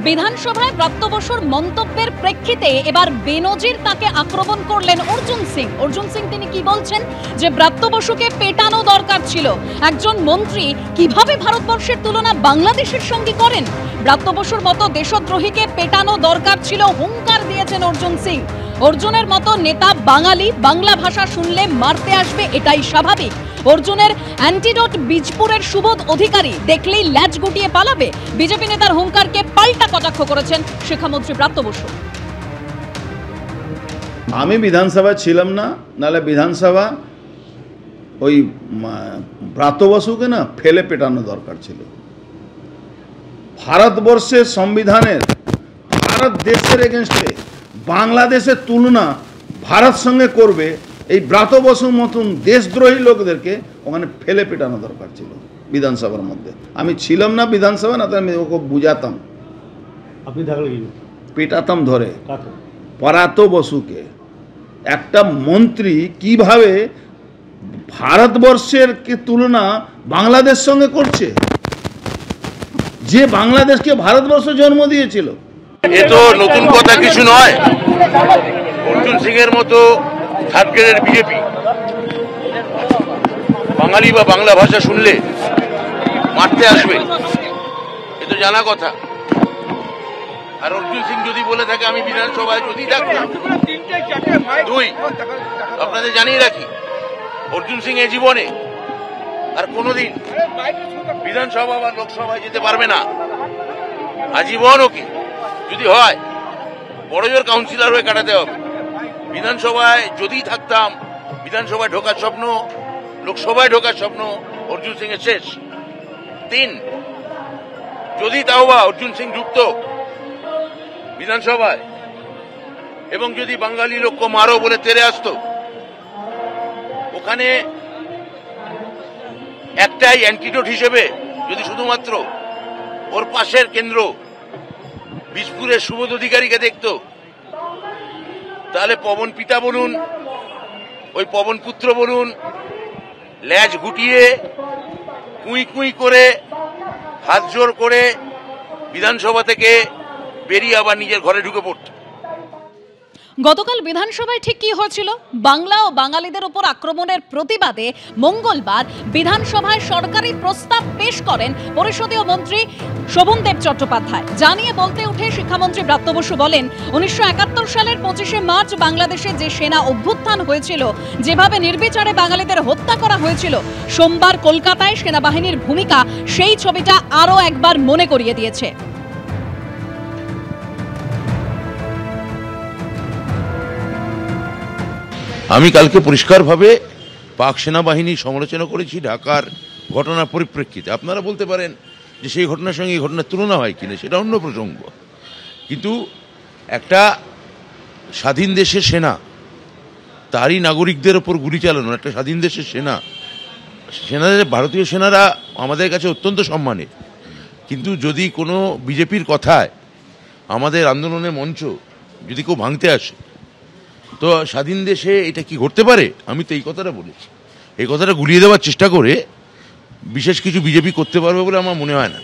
বিধানসভায় ব্রাত্য বসুর মন্তব্যের প্রেক্ষিতে এবার বেনজির তাকে আক্রমণ করলেন অর্জুন সিং। অর্জুন সিং তিনি কি বলছেন যে ব্রাত্য বসুকে পেটানো দরকার ছিল। একজন মন্ত্রী কিভাবে ভারতবর্ষের তুলনা বাংলাদেশের সঙ্গে করেন? ব্রাত্য বসুর মতো দেশদ্রোহীকে পেটানো দরকার ছিল, হুঙ্কার দিয়েছেন অর্জুন সিং। অর্জুনের মতো নেতা বাঙালি, বাংলা ভাষা শুনলে মারতে আসবে, এটাই স্বাভাবিক। অর্জুনের অ্যান্টিডোট বীজপুরের সুবোধ অধিকারী দেখলেই ল্যাজ গুটিয়ে পালাবে। বিজেপি নেতার হুঙ্কারকে পাল্টা কটাক্ষ করেছেন শিক্ষামন্ত্রী ব্রাত্য বসু। আমি বিধানসভায় ছিলাম না, নাহলে বিধানসভা ওই ব্রাত্য বসুকে না ফেলে পেটানো দরকার ছিল। ভারতবর্ষের সংবিধানের ভারত দেশের এগেনস্টে বাংলাদেশের তুলনা ভারত সঙ্গে করবে, এই ব্রাত্য বসুর মতন দেশদ্রোহী লোকদেরকে ওখানে ফেলে পেটানো দরকার ছিল বিধানসভার মধ্যে। আমি ছিলাম না বিধানসভা, না তো আমি ওকে বুঝাতাম, আপনি থাকলে পেটাতাম ধরে। ব্রাত্য বসুকে একটা মন্ত্রী কিভাবে ভারতবর্ষের তুলনা বাংলাদেশ সঙ্গে করছে, যে বাংলাদেশকে ভারতবর্ষ জন্ম দিয়েছিল। এ তো নতুন কথা কিছু নয়। অর্জুন সিং এর মতো থার্ড গ্রেডের বিজেপি বাঙালি বা বাংলা ভাষা শুনলে মারতে আসবে, এ তো জানা কথা। আর অর্জুন সিং যদি বলে থাকে আমি বিধানসভায় যদি থাকতাম, দুই, আপনাদের জানিয়ে রাখি অর্জুন সিং এ জীবনে আর কোনোদিন বিধানসভা বা লোকসভায় যেতে পারবে না, আজীবন ওকে যদি হয় বড় জোর কাউন্সিলর হয়ে কাটাতে হবে। বিধানসভায় যদি থাকতাম, বিধানসভায় ঢোকার স্বপ্ন, লোকসভায় ঢোকার স্বপ্ন অর্জুন সিং এর শেষ। তিন, যদি তাও বা অর্জুন সিং ঢুকত বিধানসভায় এবং যদি বাঙালি লোককে মারো বলে তেরে আসতো, ওখানে একটাই অ্যান্টিডোট হিসেবে যদি শুধুমাত্র ওর পাশের কেন্দ্র বীজপুরের সুবোধ অধিকারীকে দেখতো, তাহলে পবন পিতা বলুন, ওই পবন পুত্র বলুন, ল্যাজ গুটিয়ে কুই কুই করে হাত জোর করে বিধানসভা থেকে বেরিয়ে আবার নিজের ঘরে ঢুকে পড়ত। গতকাল বিধানসভায় ঠিক কি হয়েছিল? বাংলা ও বাঙালিদের উপর আক্রমণের প্রতিবাদে মঙ্গলবার বিধানসভায় সরকারি প্রস্তাব পেশ করেন পরিষদীয় মন্ত্রী শোভনদেব চট্টোপাধ্যায়। জানিয়ে বলতে উঠে শিক্ষামন্ত্রী ব্রাত্য বসু বলেন, 1971 সালের 25শে মার্চ বাংলাদেশে যে সেনা অভ্যুত্থান হয়েছিল, যেভাবে নির্বিচারে বাঙালিদের হত্যা করা হয়েছিল, সোমবার কলকাতায় সেনাবাহিনীর ভূমিকা সেই ছবিটা আরও একবার মনে করিয়ে দিয়েছে। আমি কালকে পরিষ্কারভাবে পাক সেনাবাহিনীর সমালোচনা করেছি ঢাকার ঘটনার পরিপ্রেক্ষিতে। আপনারা বলতে পারেন যে সেই ঘটনার সঙ্গে এই ঘটনার তুলনা হয় কিনা, সেটা অন্য প্রসঙ্গ। কিন্তু একটা স্বাধীন দেশের সেনা, তারই নাগরিকদের ওপর গুলি চালানো, একটা স্বাধীন দেশের সেনাদের, ভারতীয় সেনারা আমাদের কাছে অত্যন্ত সম্মানের। কিন্তু যদি কোনো বিজেপির কথায় আমাদের আন্দোলনের মঞ্চ যদি কেউ ভাঙতে আসে, তো স্বাধীন দেশে এটা কি ঘটতে পারে? আমি তো এই কথাটা বলেছি। এই কথাটা গুলিয়ে দেওয়ার চেষ্টা করে বিশেষ কিছু বিজেপি করতে পারবে বলে আমার মনে হয় না।